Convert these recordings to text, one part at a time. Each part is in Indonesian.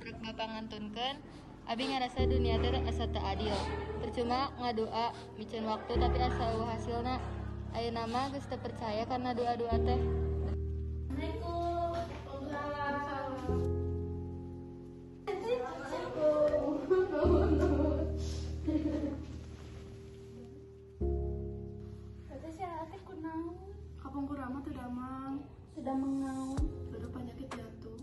rek ngapangantunkeun, abi ngarasa dunia teh asa teu adil. Percuma ngadoa micen waktu tapi asa eueuh hasilna. Ayeuna mah geus teu percaya karena doa-doa teh. Kapung kurama teu damang, Sudah mengaun. baru penyakit jantung.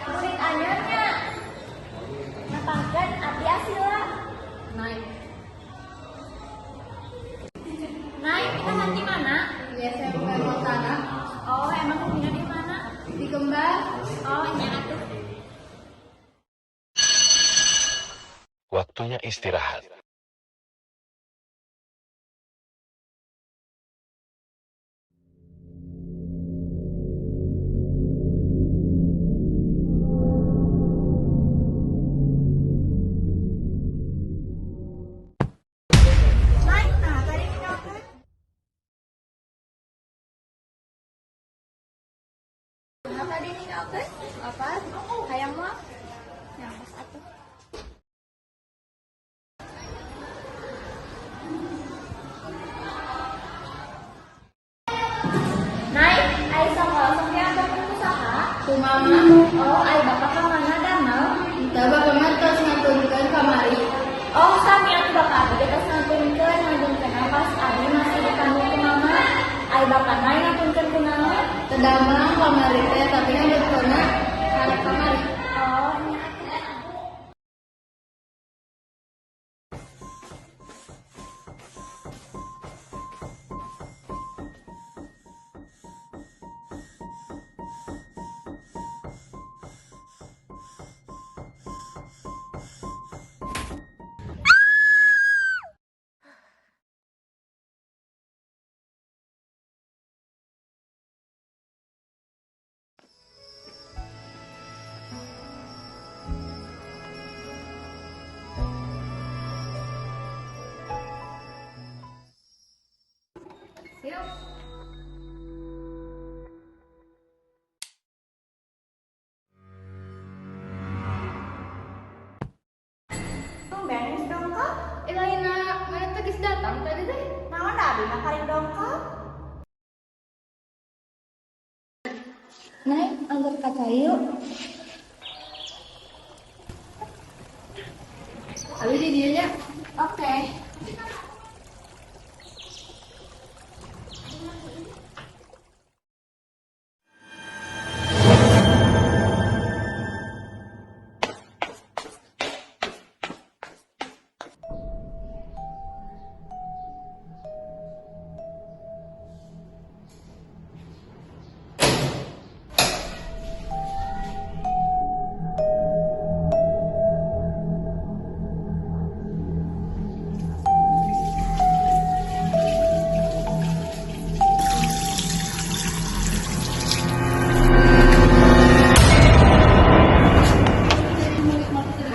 Kulit anyarnya. Napangkeun abdi asila. Naik. Naik, kita nanti mana? Di SMP Montana, Oh, emang kuliah di mana? di Kembar. Oh, nya atuh. Waktunya istirahat. Naik, nah tadi ninggalkeun. Nah tadi ninggalkeun. Apa? Hayang mah. Yang pas atuh. Naik, ai sakola sok teh ada usaha. Kumaha? Oh, ai bapak ka mana danau? Teu bapak mah tos ngaturkeun kamari. Oh, sami atuh bapak abdi geus ngaturkeun pas abdi masih dikandung ku mama. Ai bapak naik ngaturkeun ku naon? Teu damang kamari teh tapi kan dokterna harap kamari. Oh, nya atuh. Tumben geus dongkap. Lainna mana teh geus datang tadi teh. Naon da abdi mah karing dongkap? Naik anggur kaca yuk. Abi di dieu nya. Oke.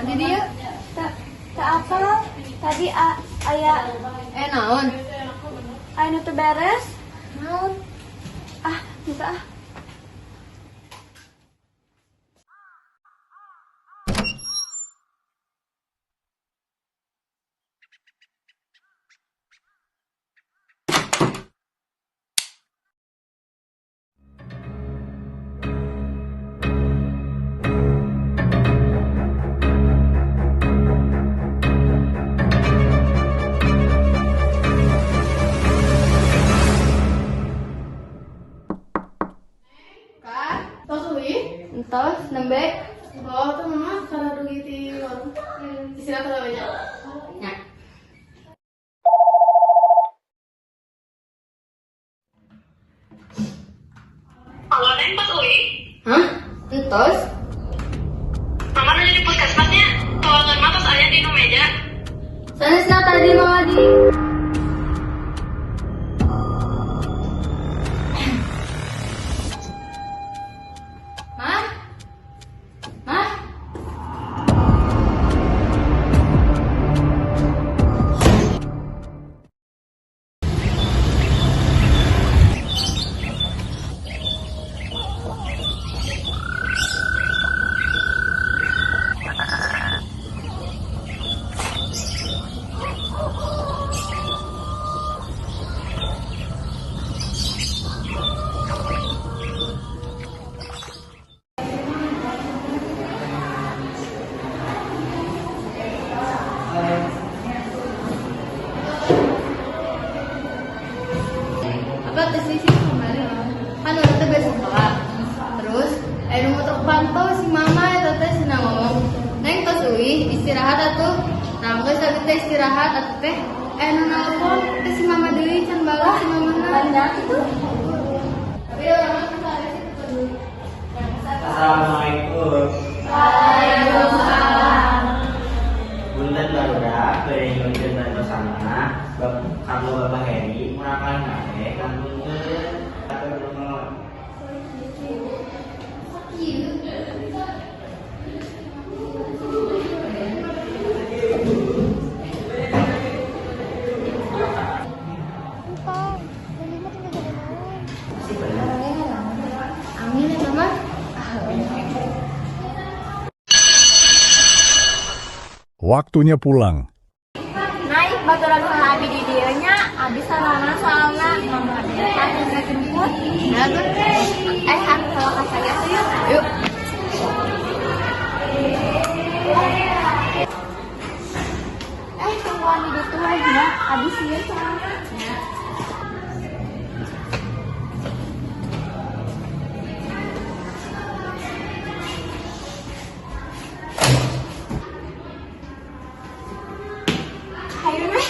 Di dieu. Tak apa? Tadi aya Naon? aya nu teu beres. Naon? Ah, bisa ah. Entos nembe. Oh, tuh mama karena dugi di warung. Istirahat dulu aja. Nya. tos. Mama udah di puskesmasnya. Tolongan mah tos aya di nu meja. Sanesna tadi mama di. Mah? Mah? Apa tes sih kemarin kan orang teh besok sekolah terus nu motor pantau si mama eta teh cenah ngomong neng tos euy istirahat atuh nah geus abi teh istirahat atuh teh nu nelpon teh si mama deui can balas si mamana Banyak itu. tapi orang mah Assalamualaikum. Waalaikumsalam. Bunten barudak beureun jeung sana. Kamu Bapak Heri murakan nate kan bunten. Atur nuhun. amin ya mama. Waktunya pulang. Naik baturan salah abi di dieu nya, abi sarana soalna mama dia tadi ngajemput. Nah, tuh. Aku kalau ka saya yuk. Yuk. Tungguan di ditu aja, abi sieun soalna. Hayu meh.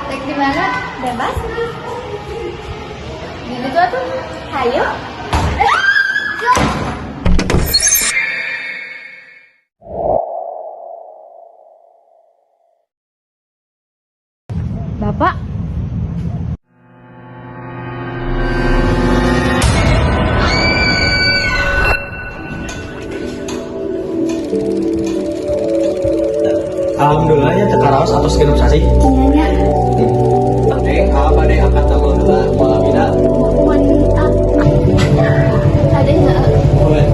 Tek di mana? Bebas nih. Di situ atuh. Hayu. Bapak. Alhamdulillah ya tekaraos atau segenap sasi. Iya nya. Apa deh akan tambah gelar malamina. Wanita. Tadi enggak. Boleh.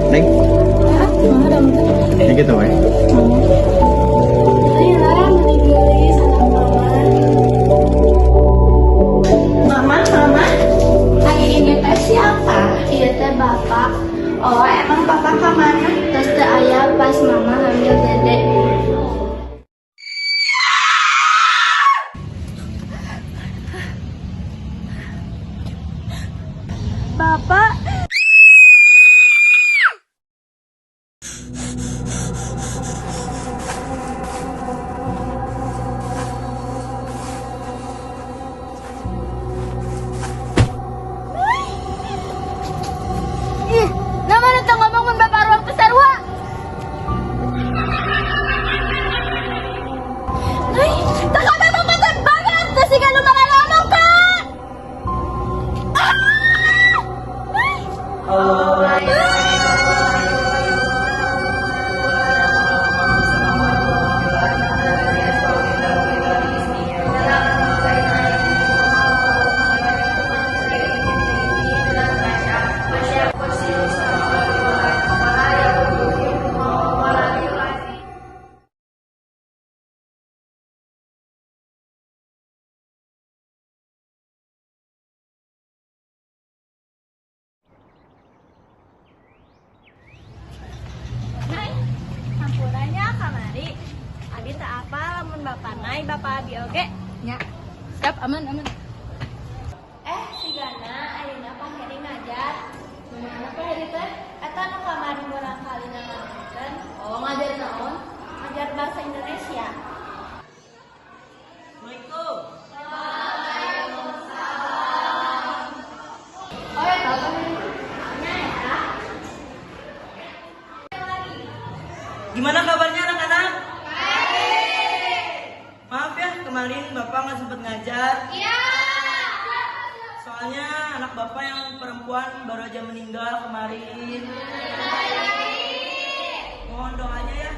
Neng, ini gitu weh. Mama, hari ini teh siapa? Iya teh bapak. Oh, emang bapak kemana? Terus teh ayah pas mama hamil dedek. Bapak. Ih, nama nu teu ngomong mun bapak ruang pesarua. Hai, tak ada mama teh banget. Teh siga nu malah ngomong kan. Nai, sampunanya kamari. Abi tak apa lamun bapak nai, bapak abi oge. Nya. Siap aman aman. Si Gana, ayeuna Pak Heri ngajar. Mana Pak Heri teh? Eta Eta nu kamari barangkali ngajarin. Oh, ngajar naon? Ngajar bahasa Indonesia. Assalamualaikum. Oh ya, tahu kan? Gimana kabarnya anak-anak? Maaf ya, kemarin Bapak nggak sempat ngajar. Iya. Soalnya anak Bapak yang perempuan baru aja meninggal kemarin. Mohon doanya ya